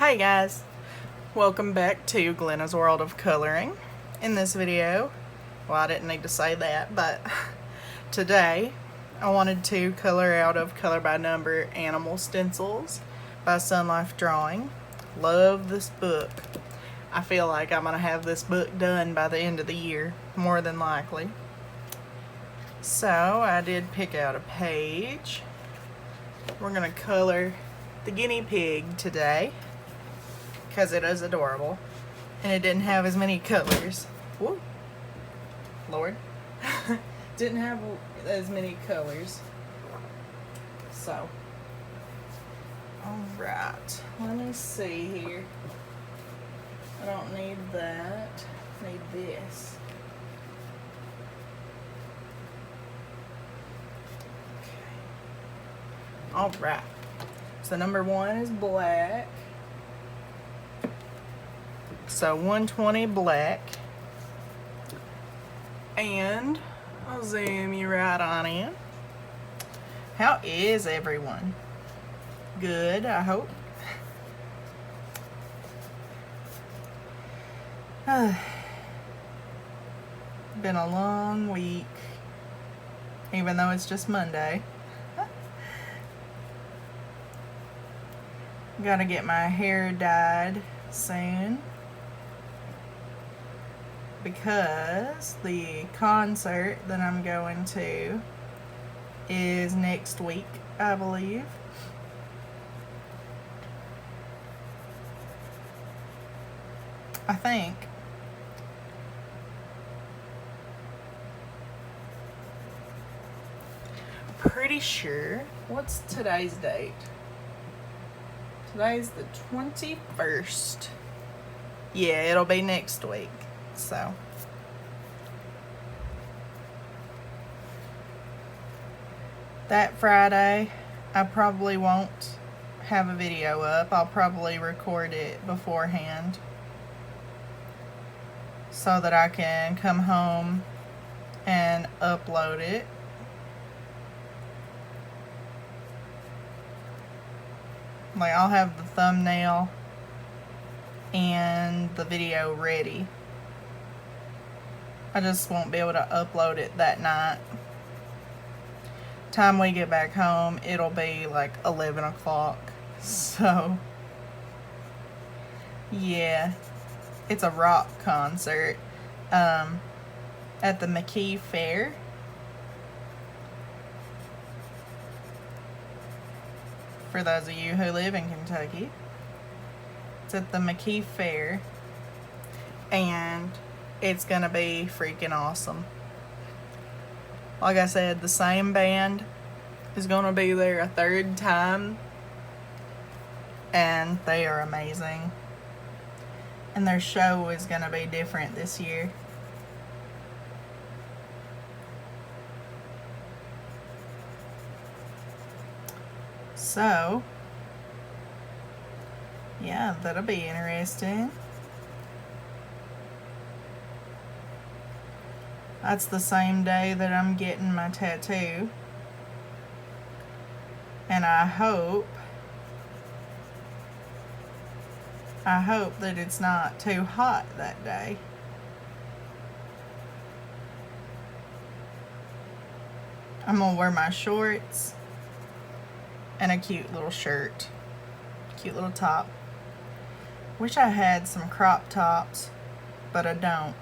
Hi guys, welcome back to Glenna's World of Coloring. In this video, well, I didn't need to say that, but today I wanted to color out of Color by Number Animal Stencils by Sunlife Drawing. Love this book. I feel like I'm going to have this book done by the end of the year, more than likely. So I did pick out a page. We're going to color the guinea pig today because it is adorable and it didn't have as many colors. Whoa, Lord. Didn't have as many colors. So, alright, let me see here. I don't need that. I need this. Okay. Alright. So number 1 is black. So 120 black. And I'll zoom you right on in. How is everyone? Good, I hope. Been a long week, even though it's just Monday. Gotta get my hair dyed soon because the concert that I'm going to is next week, I believe. I think. Pretty sure. What's today's date? Today's the 21st. Yeah, it'll be next week. So. That Friday, I probably won't have a video up. I'll probably record it beforehand so that I can come home and upload it. Like, I'll have the thumbnail and the video ready. I just won't be able to upload it that night. Time we get back home, it'll be like 11 o'clock. So, yeah. It's a rock concert at the McKee Fair. For those of you who live in Kentucky. It's at the McKee Fair. And it's gonna be freaking awesome. Like I said, the same band is gonna be there a third time. And they are amazing. And their show is gonna be different this year. So, yeah, that'll be interesting. That's the same day that I'm getting my tattoo. And I hope that it's not too hot that day. I'm gonna wear my shorts and a cute little shirt, cute little top. Wish I had some crop tops, but I don't.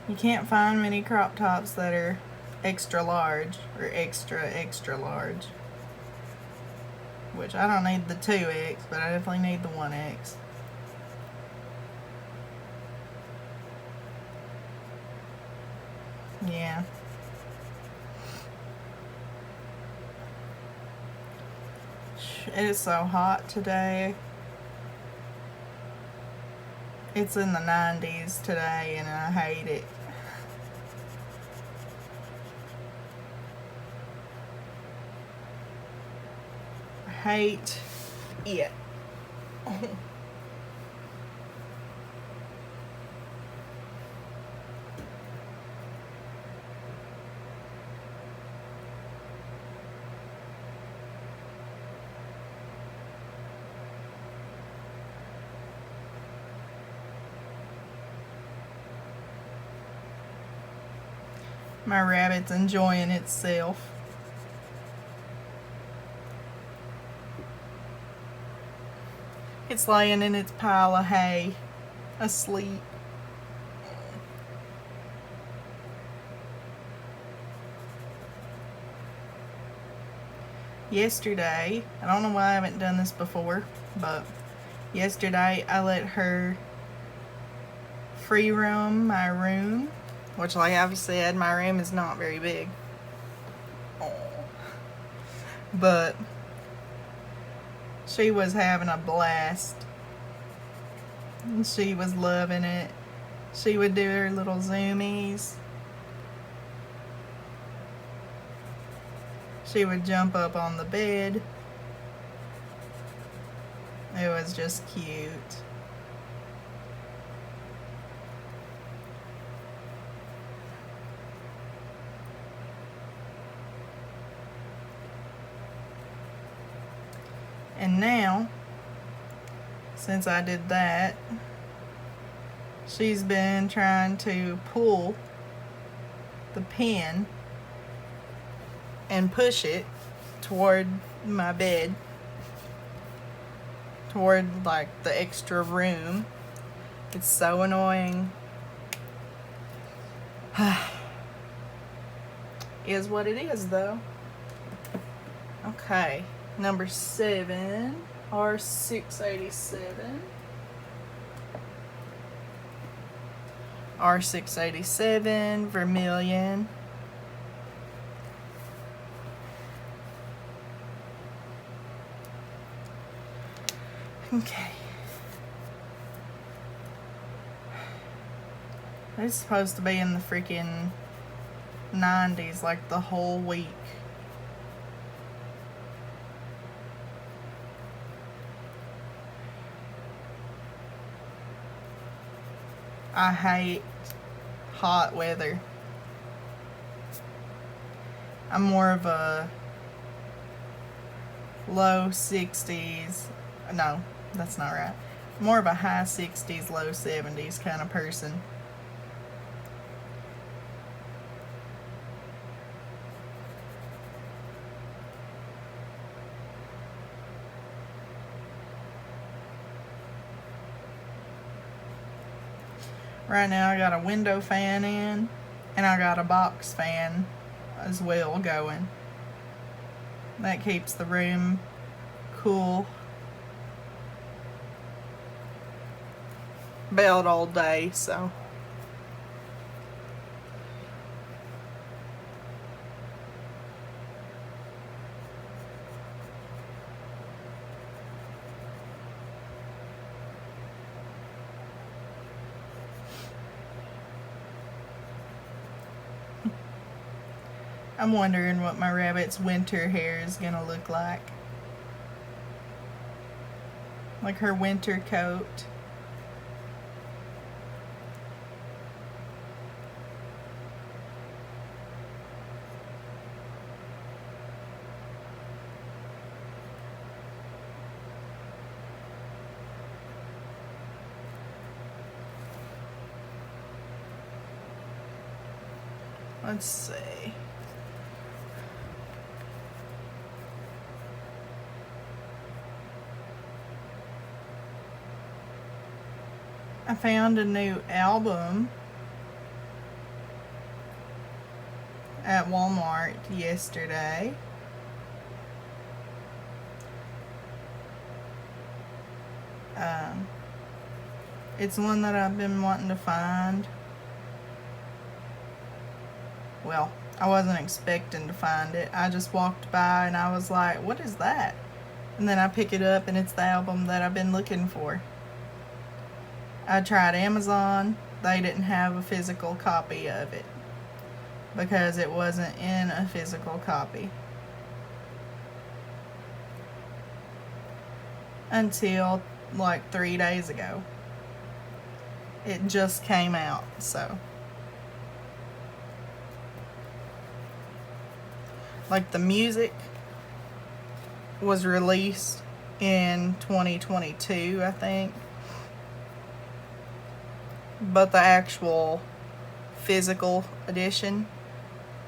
You can't find many crop tops that are extra large or extra large. Which I don't need the 2X, but I definitely need the 1X. Yeah. It is so hot today. It's in the 90s today and I hate it. I hate it. My rabbit's enjoying itself. It's laying in its pile of hay, asleep. Yesterday, I don't know why I haven't done this before, but yesterday I let her free roam my room, which, like I've said, my room is not very big. But she was having a blast. And she was loving it. She would do her little zoomies. She would jump up on the bed. It was just cute. And now, since I did that, she's been trying to pull the pin and push it toward my bed, toward like the extra room. It's so annoying. Is what it is, though. Okay, number 7, R687. R687, vermilion. Okay. It's supposed to be in the freaking 90s like the whole week. I hate hot weather. I'm more of a low 60s. No, that's not right. More of a high 60s, low 70s kind of person. Right now I got a window fan in, and I got a box fan as well going. That keeps the room cool. Belled all day, so. I'm wondering what my rabbit's winter hair is gonna look like. Like her winter coat. Let's see. I found a new album at Walmart yesterday. It's one that I've been wanting to find. Well, I wasn't expecting to find it. I just walked by and I was like, what is that? And then I pick it up and it's the album that I've been looking for. I tried Amazon. They didn't have a physical copy of it because it wasn't in a physical copy until like 3 days ago. It just came out, so. Like the music was released in 2022, I think. But the actual physical edition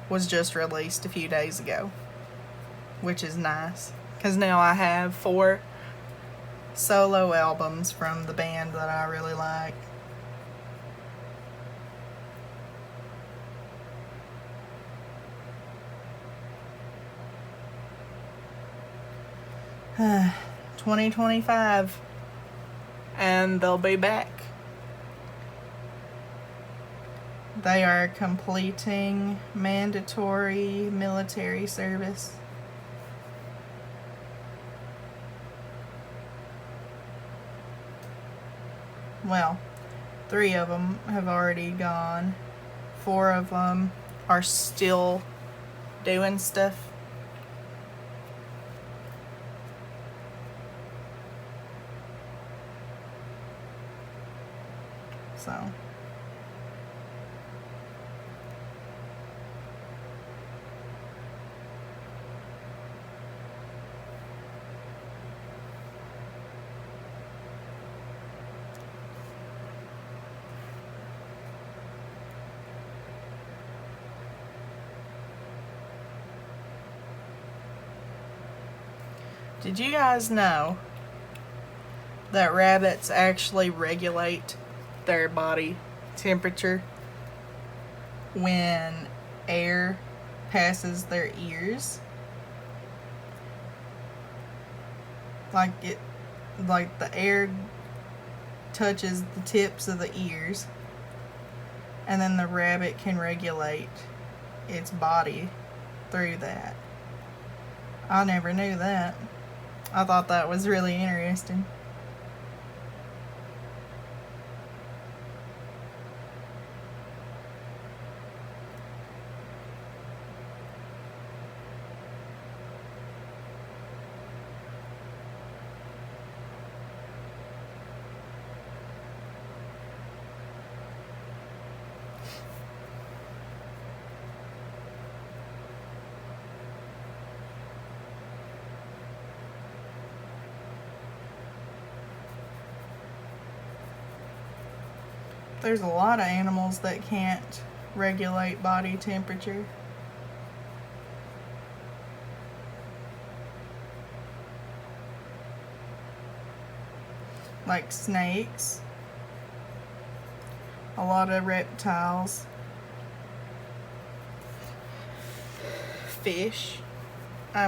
was just released a few days ago, which is nice because now I have 4 solo albums from the band that I really like. Uh, 2025, and they'll be back. They are completing mandatory military service. Well, 3 of them have already gone. 4 of them are still doing stuff. So did you guys know that rabbits actually regulate their body temperature when air passes their ears? Like the air touches the tips of the ears, and then the rabbit can regulate its body through that. I never knew that. I thought that was really interesting. There's a lot of animals that can't regulate body temperature. Like snakes, a lot of reptiles, fish. I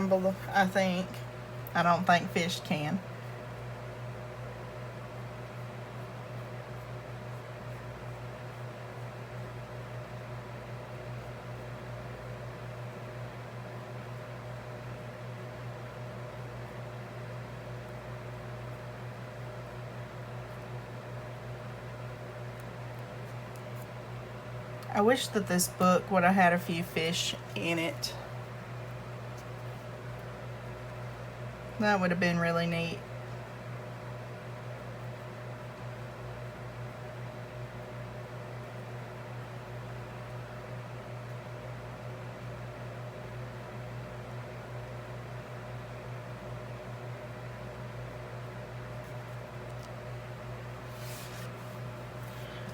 don't think fish can. I wish that this book would have had a few fish in it. That would have been really neat.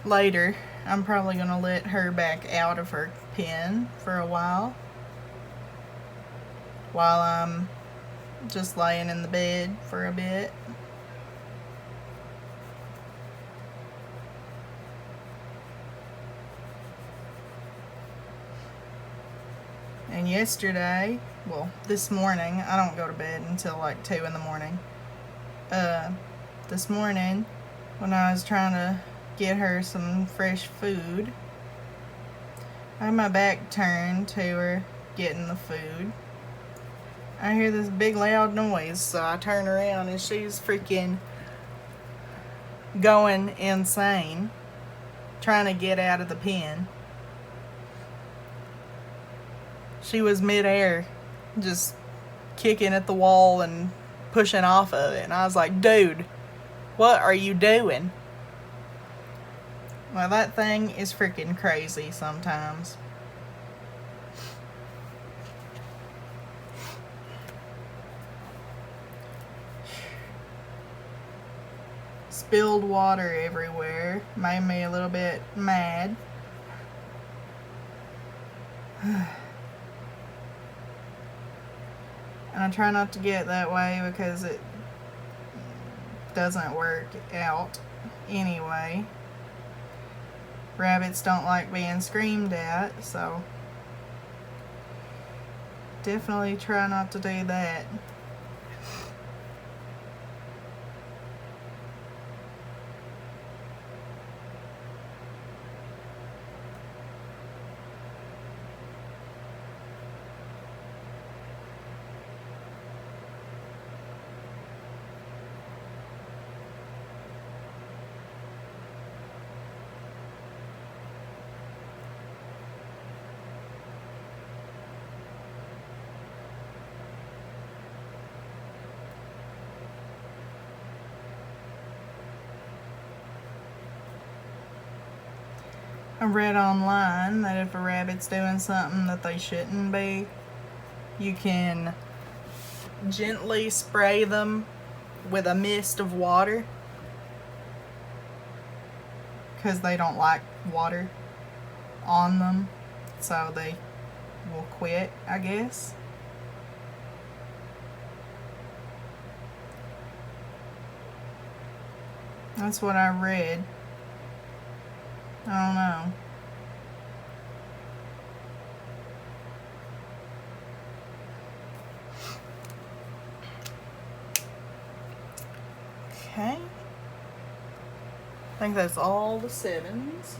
Later, I'm probably going to let her back out of her pen for a while I'm just laying in the bed for a bit. And yesterday, well, this morning, I don't go to bed until like 2 in the morning. This morning, when I was trying to get her some fresh food, I had my back turned to her getting the food. I hear this big loud noise, so I turn around and she's freaking going insane, trying to get out of the pen. She was midair, just kicking at the wall and pushing off of it, and I was like, dude, what are you doing? Well, that thing is freaking crazy sometimes. Spilled water everywhere made me a little bit mad. And I try not to get that way because it doesn't work out anyway. Rabbits don't like being screamed at, so definitely try not to do that. I read online that if a rabbit's doing something that they shouldn't be, you can gently spray them with a mist of water, because they don't like water on them, so they will quit, I guess. That's what I read. I don't know. Okay. I think that's all the 7s.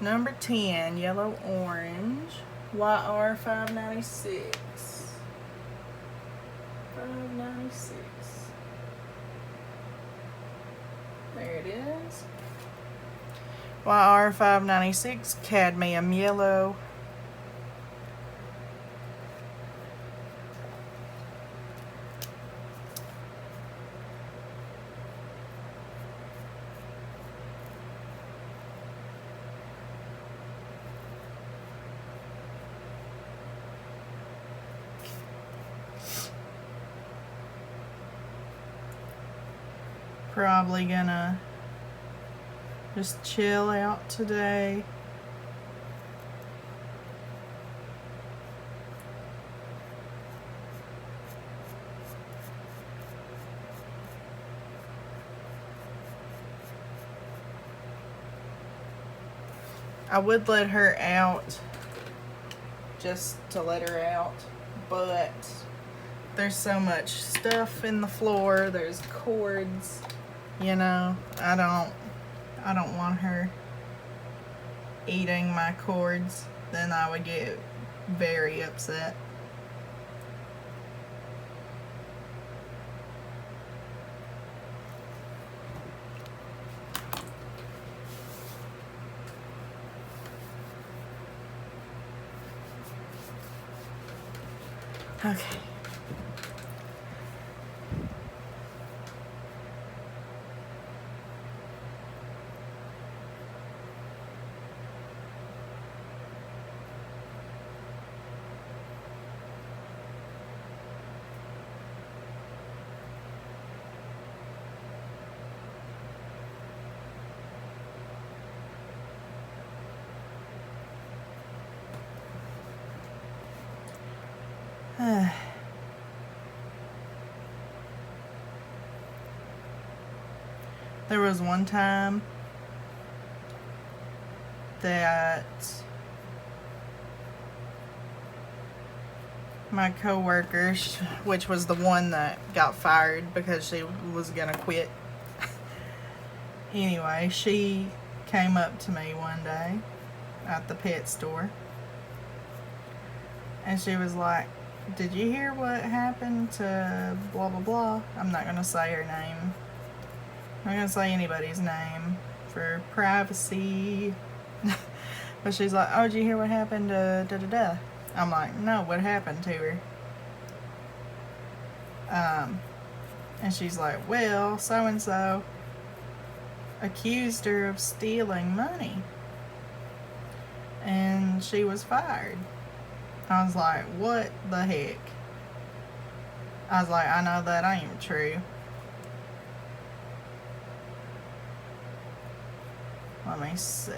Number 10, yellow orange, YR 596. 596. There it is. YR 596, cadmium yellow. Probably gonna just chill out today. I would let her out just to let her out, but there's so much stuff in the floor, there's cords, you know, I don't want her eating my cords. Then I would get very upset. Okay. There was one time that my coworker, which was the one that got fired because she was gonna quit. Anyway, she came up to me one day at the pet store and she was like, "Did you hear what happened to blah blah blah?" I'm not gonna say her name. I'm not gonna say anybody's name for privacy. But she's like, "Oh, did you hear what happened to da da da?" I'm like, "No, what happened to her?" And she's like, "Well, so and so accused her of stealing money and she was fired." I was like, "What the heck?" I was like, "I know that ain't true." Let me see.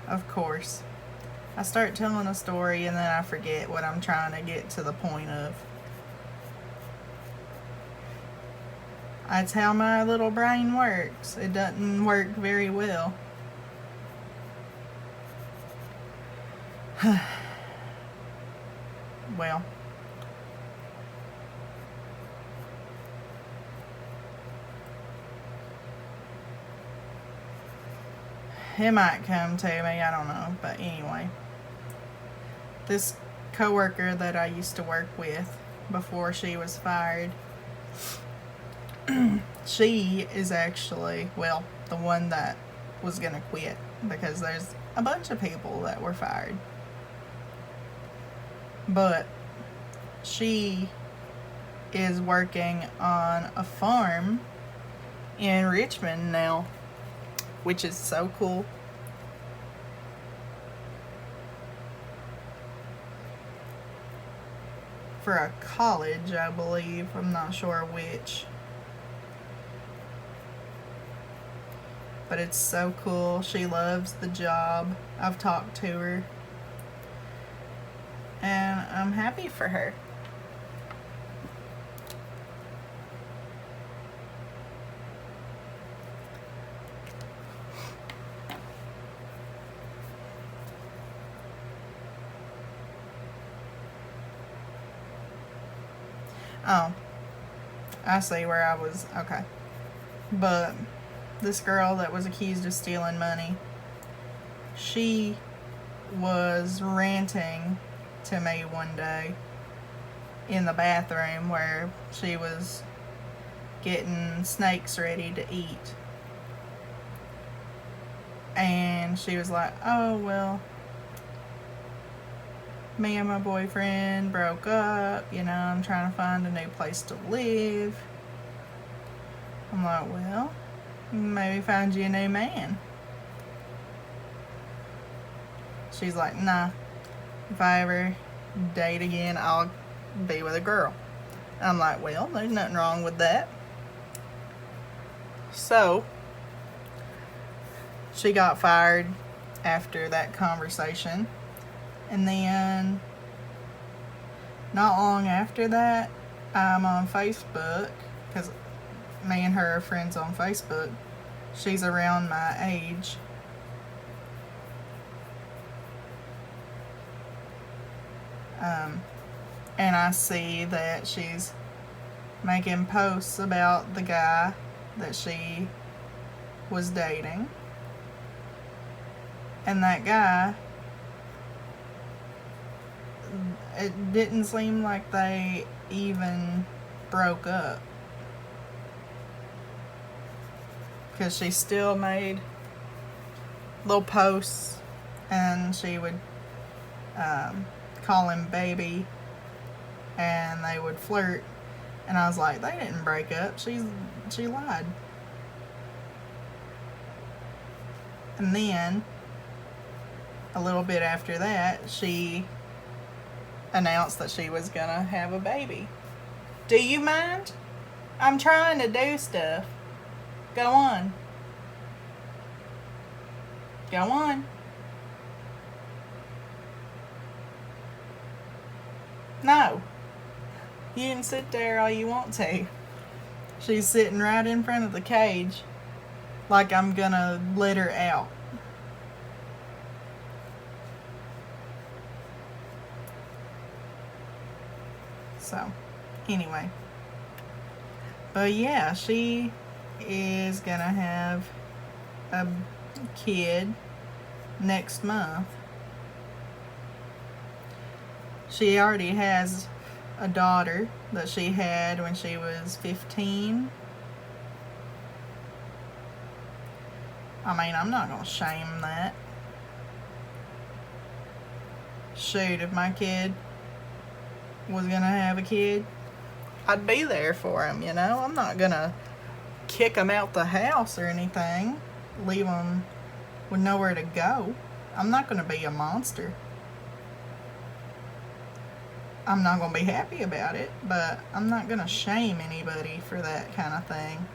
of course, I start telling a story and then I forget what I'm trying to get to the point of. That's how my little brain works. It doesn't work very well. Well, it might come to me, I don't know. But anyway, this coworker that I used to work with before she was fired, she is actually, well, the one that was gonna quit, because there's a bunch of people that were fired. But she is working on a farm in Richmond now, which is so cool. For a college, I believe. I'm not sure which. But it's so cool. She loves the job. I've talked to her. And I'm happy for her. Oh, I see where I was. Okay. But this girl that was accused of stealing money, she was ranting to me one day in the bathroom where she was getting snakes ready to eat. And she was like, oh, well, me and my boyfriend broke up, you know, I'm trying to find a new place to live. I'm like, well, maybe find you a new man. She's like, nah, if I ever date again, I'll be with a girl. I'm like, well, there's nothing wrong with that. So, she got fired after that conversation. And then, not long after that, I'm on Facebook, because me and her are friends on Facebook. She's around my age. And I see that she's making posts about the guy that she was dating. And that guy, it didn't seem like they even broke up, because she still made little posts, and she would call him baby, and they would flirt. And I was like, they didn't break up. She lied. And then a little bit after that, she announced that she was gonna have a baby. Do you mind? I'm trying to do stuff. Go on. Go on. No. You can sit there all you want to. She's sitting right in front of the cage, like I'm gonna let her out. So, anyway. But yeah, she is gonna have a kid next month. She already has a daughter that she had when she was 15. I mean, I'm not gonna shame that. Shoot, if my kid was gonna have a kid, I'd be there for him, you know? I'm not gonna kick him out the house or anything, leave him with nowhere to go. I'm not gonna be a monster. I'm not gonna be happy about it, but I'm not gonna shame anybody for that kind of thing.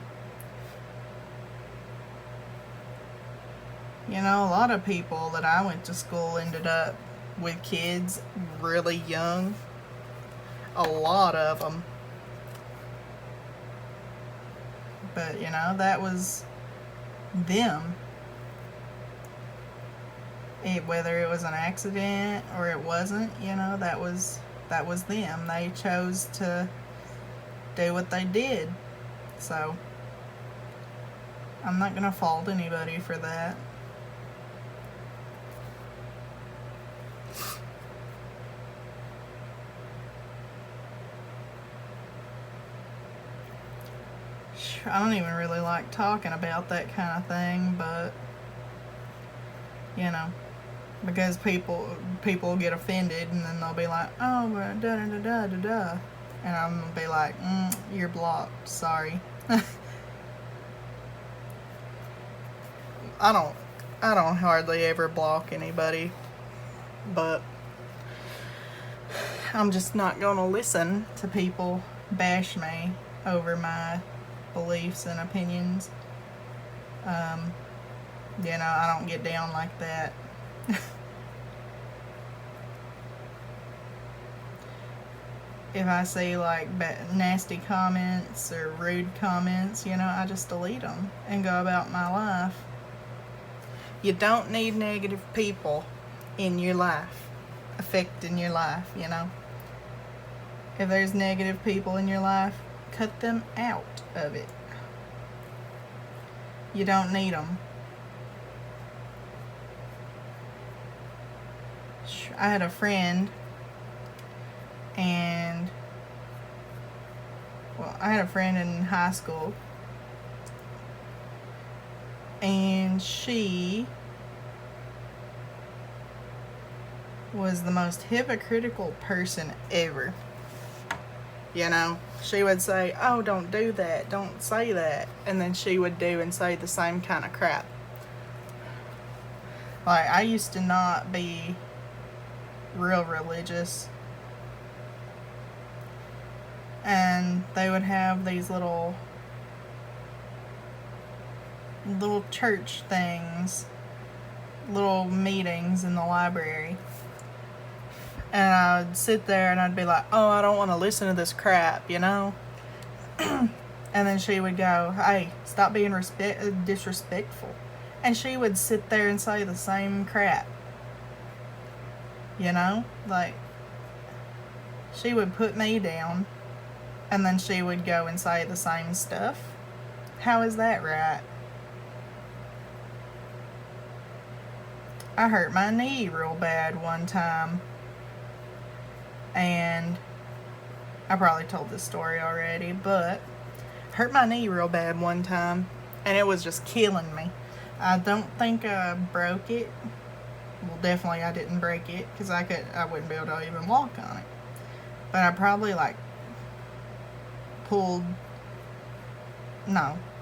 You know, a lot of people that I went to school ended up with kids really young. A lot of them. But, you know, that was them. Whether it was an accident or it wasn't, you know, that was them. They chose to do what they did. So, I'm not going to fault anybody for that. I don't even really like talking about that kind of thing, but, you know, because people get offended and then they'll be like, oh, da da da da da da, and I'm gonna be like, you're blocked, sorry. I don't hardly ever block anybody, but I'm just not gonna listen to people bash me over my beliefs and opinions. You know, I don't get down like that. If I see like nasty comments or rude comments, you know, I just delete them and go about my life. You don't need negative people in your life, affecting your life, you know. If there's negative people in your life, cut them out of it. You don't need them. I had a friend, and I had a friend in high school, and she was the most hypocritical person ever. You know, she would say, oh, don't do that, don't say that, and then she would do and say the same kind of crap. Like, I used to not be real religious, and they would have these little church things, little meetings in the library, and I would sit there and I'd be like, oh, I don't want to listen to this crap, you know. And then she would go, hey, stop being disrespectful, and she would sit there and say the same crap. You know, like, she would put me down, and then she would go and say the same stuff. How is that right? I hurt my knee real bad one time, and I probably told this story already, but hurt my knee real bad one time, and it was just killing me. I don't think I broke it. Well, definitely I didn't break it, because I wouldn't be able to even walk on it. But I probably, like,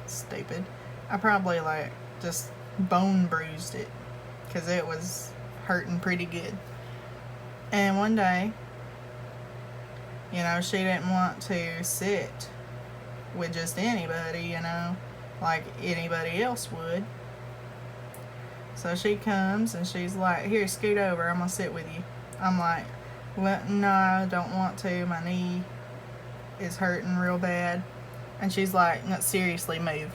stupid. I probably, like, just bone bruised it, because it was hurting pretty good. And one day, you know, she didn't want to sit with just anybody, you know, like anybody else would. So she comes and she's like, here, scoot over, I'm gonna sit with you. I'm like, well, no, I don't want to. My knee is hurting real bad. And she's like, no, seriously, move.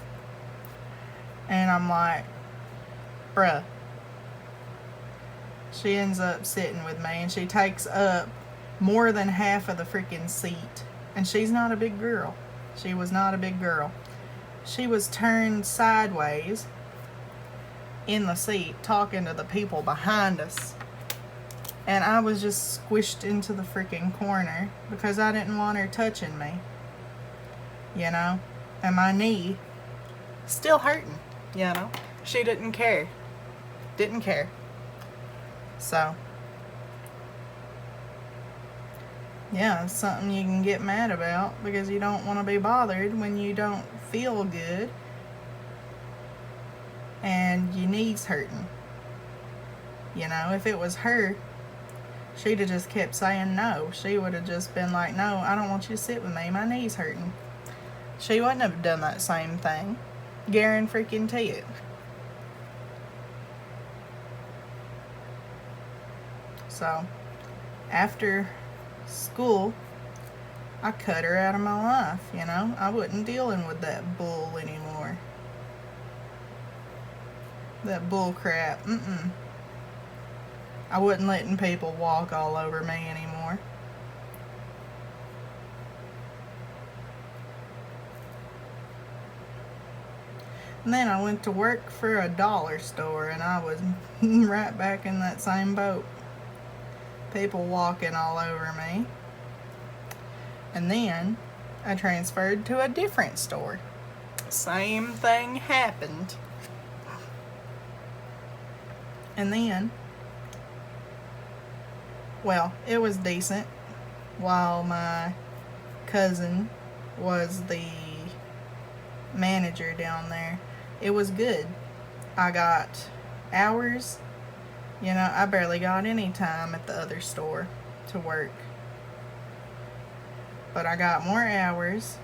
And I'm like, bruh. She ends up sitting with me, and she takes up more than half of the freaking seat. And she's not a big girl. She was not a big girl. She was turned sideways in the seat talking to the people behind us, and I was just squished into the freaking corner because I didn't want her touching me, you know, and my knee still hurting, you know. She didn't care. So yeah, it's something you can get mad about because you don't want to be bothered when you don't feel good and your knee's hurting. You know, if it was her, she'd have just kept saying no. She would have just been like, no, I don't want you to sit with me, my knee's hurting. She wouldn't have done that same thing. Guarantee it. So after school, I cut her out of my life, you know. I wasn't dealing with that bull anymore. That bull crap. I wasn't letting people walk all over me anymore. And then I went to work for a dollar store, and I was right back in that same boat. People walking all over me. And then I transferred to a different store. Same thing happened. And then, well, it was decent while my cousin was the manager down there. It was good. I got hours. You know, I barely got any time at the other store to work. But I got more hours,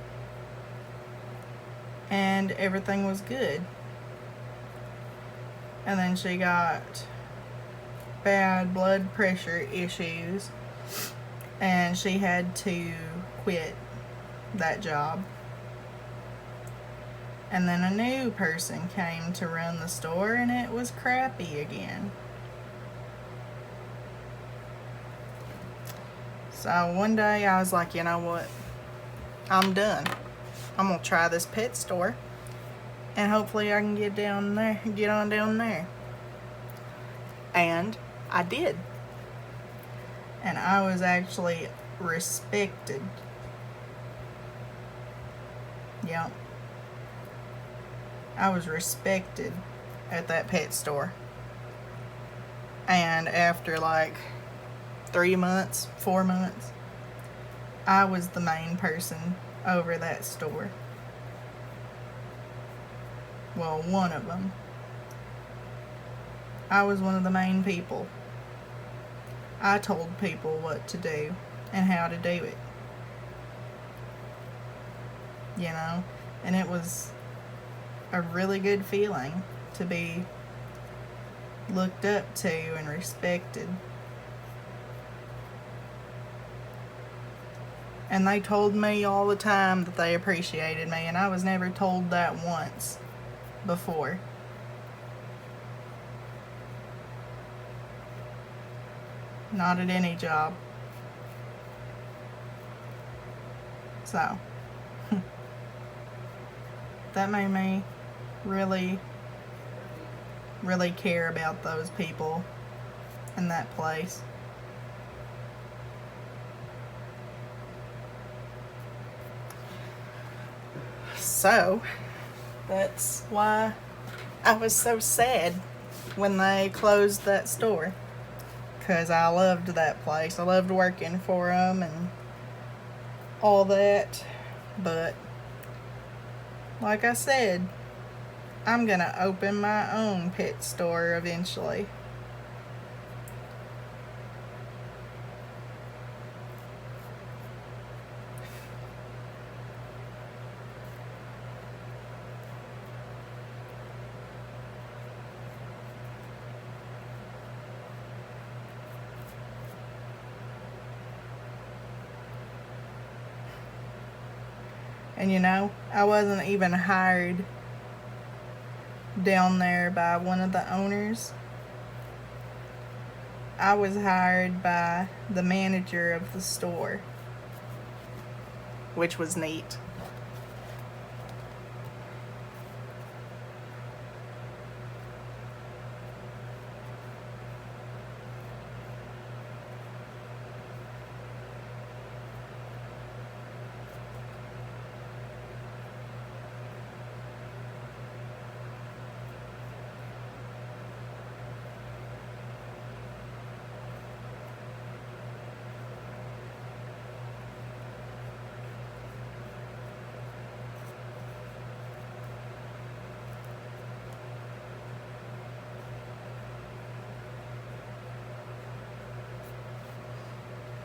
and everything was good. And then she got bad blood pressure issues, and she had to quit that job. And then a new person came to run the store, and it was crappy again. So one day I was like, you know what? I'm done. I'm gonna try this pet store, and hopefully I can get on down there. And I did. And I was actually respected. Yep. I was respected at that pet store. And after like 3 months, 4 months, I was the main person over that store. Well, one of them. I was one of the main people. I told people what to do and how to do it. You know? And it was a really good feeling to be looked up to and respected. And they told me all the time that they appreciated me, and I was never told that once before. Not at any job. So, that made me really, really care about those people in that place. So, that's why I was so sad when they closed that store. Because I loved that place. I loved working for them and all that. But, like I said, I'm going to open my own pet store eventually. And you know, I wasn't even hired down there by one of the owners. I was hired by the manager of the store, which was neat.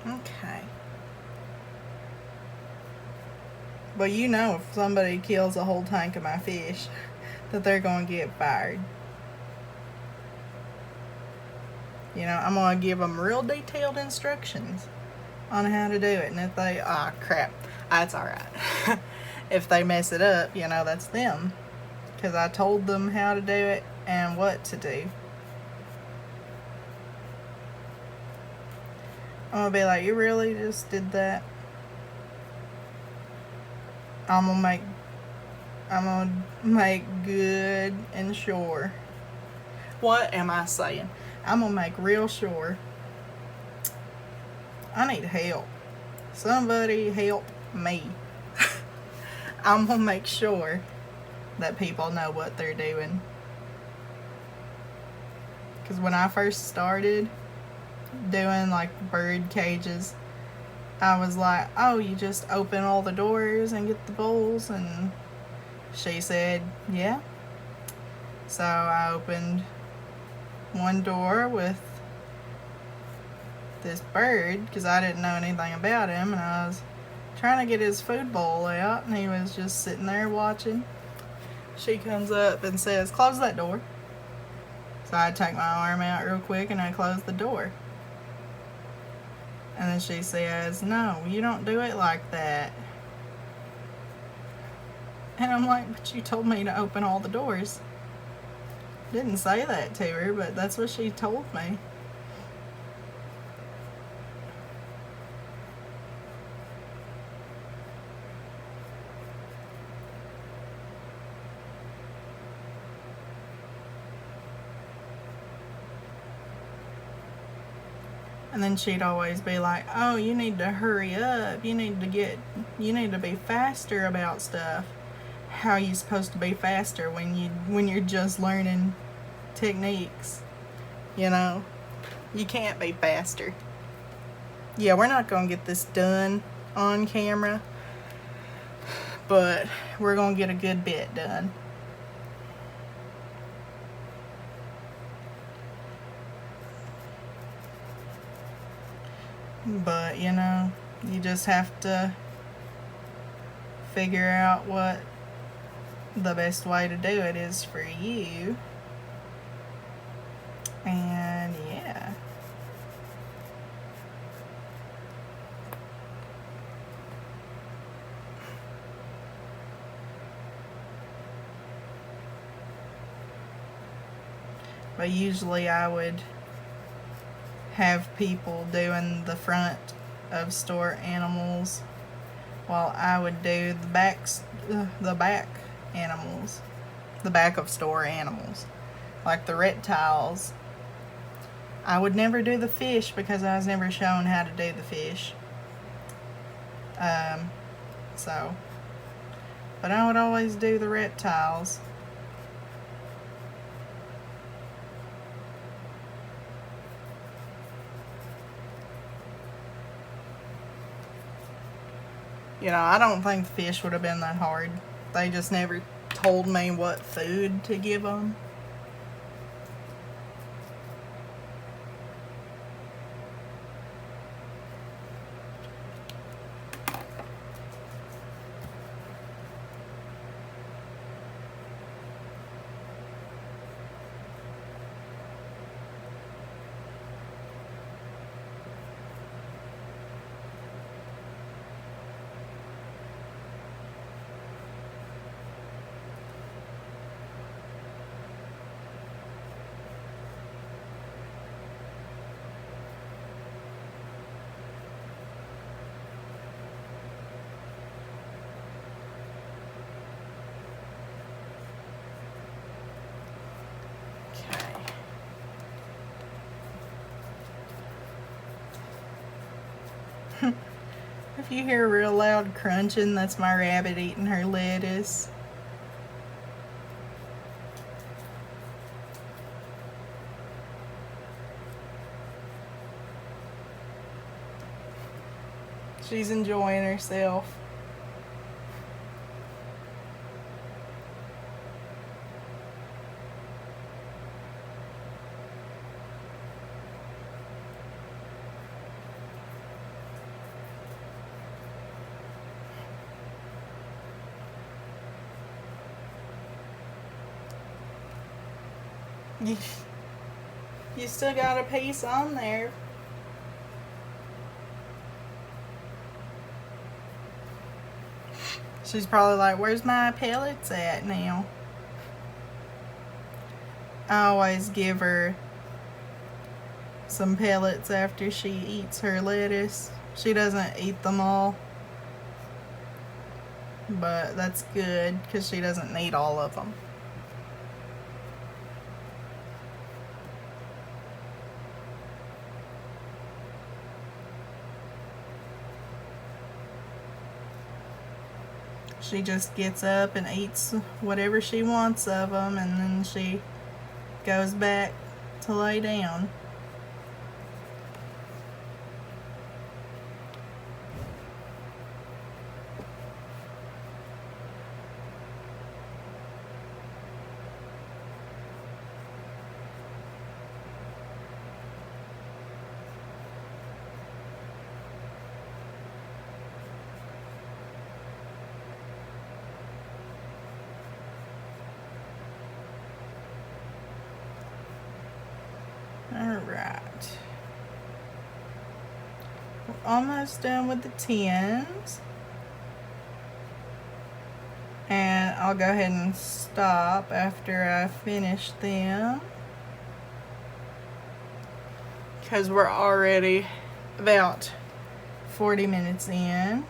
Okay. But you know, if somebody kills a whole tank of my fish, that they're going to get fired. You know, I'm going to give them real detailed instructions on how to do it. And if they, crap, that's alright. If they mess it up, you know, that's them. Because I told them how to do it and what to do. I'm going to be like, you really just did that? I'm going to make good and sure. What am I saying? I'm going to make real sure. I need help. Somebody help me. I'm going to make sure that people know what they're doing. Because when I first started doing like bird cages, I was like, oh, you just open all the doors and get the bowls? And she said, yeah. So I opened one door with this bird because I didn't know anything about him, and I was trying to get his food bowl out, and he was just sitting there watching. She comes up and says, close that door. So I take my arm out real quick and I close the door. And then she says, no, you don't do it like that. And I'm like, but you told me to open all the doors. Didn't say that to her, but that's what she told me. And then she'd always be like, oh, you need to hurry up. You need to be faster about stuff. How are you supposed to be faster when you're just learning techniques? You know, you can't be faster. Yeah, we're not going to get this done on camera, but we're going to get a good bit done. But, you know, you just have to figure out what the best way to do it is for you. And, yeah. But usually I would have people doing the front of store animals while I would do the back animals, the back of store animals, like the reptiles. I would never do the fish because I was never shown how to do the fish. But I would always do the reptiles. You know, I don't think the fish would have been that hard. They just never told me what food to give them. If you hear a real loud crunching, that's my rabbit eating her lettuce. She's enjoying herself. You still got a piece on there. She's probably like, where's my pellets at now? I always give her some pellets after she eats her lettuce. She doesn't eat them all, but that's good because she doesn't need all of them. She just gets up and eats whatever she wants of them, and then she goes back to lay down. Alright. We're almost done with the tins. And I'll go ahead and stop after I finish them, because we're already about 40 minutes in.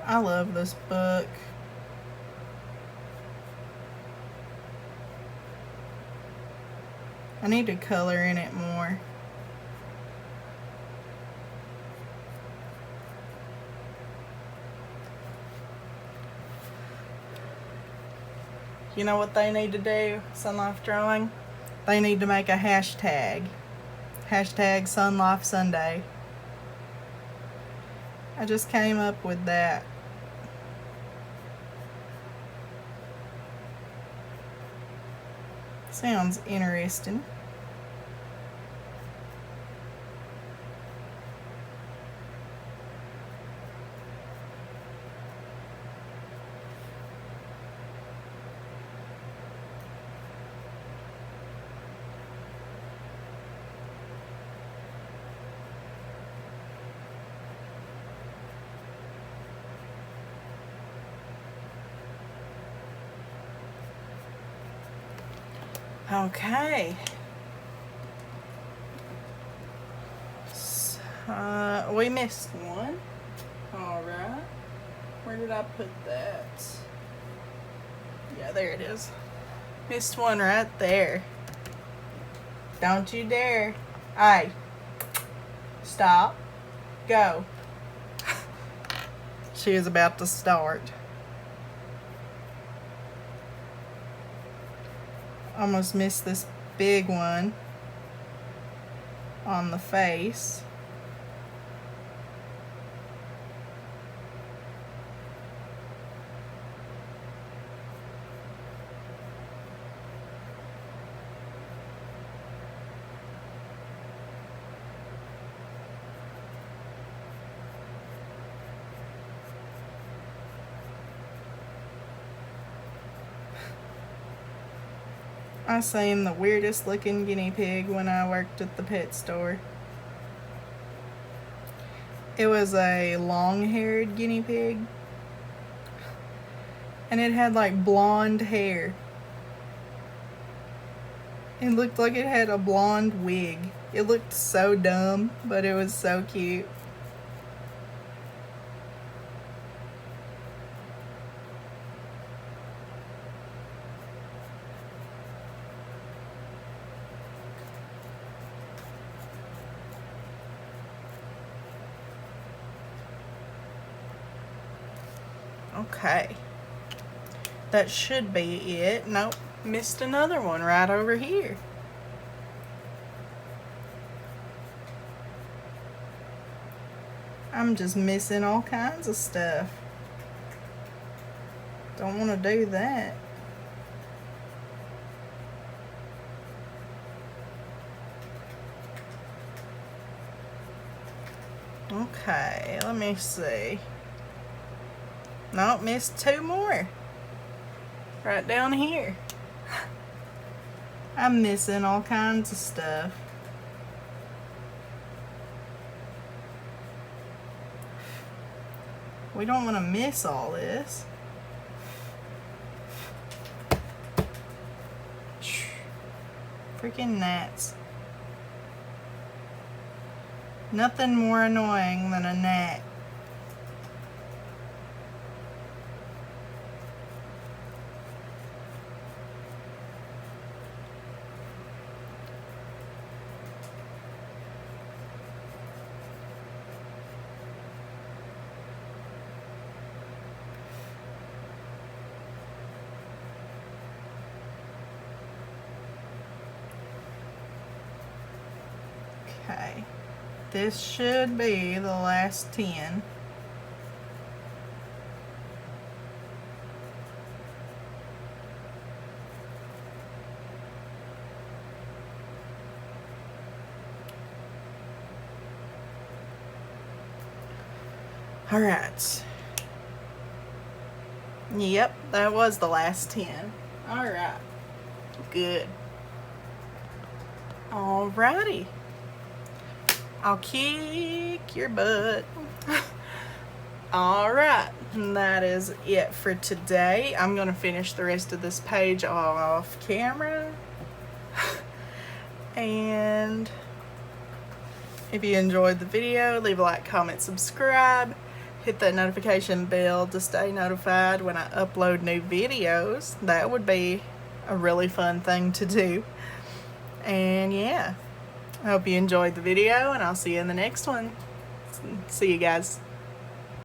I love this book. I need to color in it more. You know what they need to do, Sunlife Drawing? They need to make a hashtag. Hashtag Sunlife Sunday. I just came up with that. Sounds interesting. Okay. We missed one. Alright. Where did I put that? Yeah, there it is. Missed one right there. Don't you dare. Hey. Stop. Go. She is about to start. Almost missed this big one on the face. I seen the weirdest looking guinea pig when I worked at the pet store. It was a long-haired guinea pig, and it had like blonde hair. It looked like it had a blonde wig. It looked so dumb, but it was so cute. Okay, that should be it. Nope, missed another one right over here. I'm just missing all kinds of stuff. Don't want to do that. Okay, let me see. Nope, missed 2 more. Right down here. I'm missing all kinds of stuff. We don't want to miss all this. Freaking gnats. Nothing more annoying than a gnat. Okay, this should be the last 10. All right. Yep, that was the last 10. All right, good. Alrighty. I'll kick your butt. Alright, that is it for today. I'm going to finish the rest of this page off camera. And if you enjoyed the video, leave a like, comment, subscribe. Hit that notification bell to stay notified when I upload new videos. That would be a really fun thing to do. And yeah. I hope you enjoyed the video, and I'll see you in the next one. See you guys.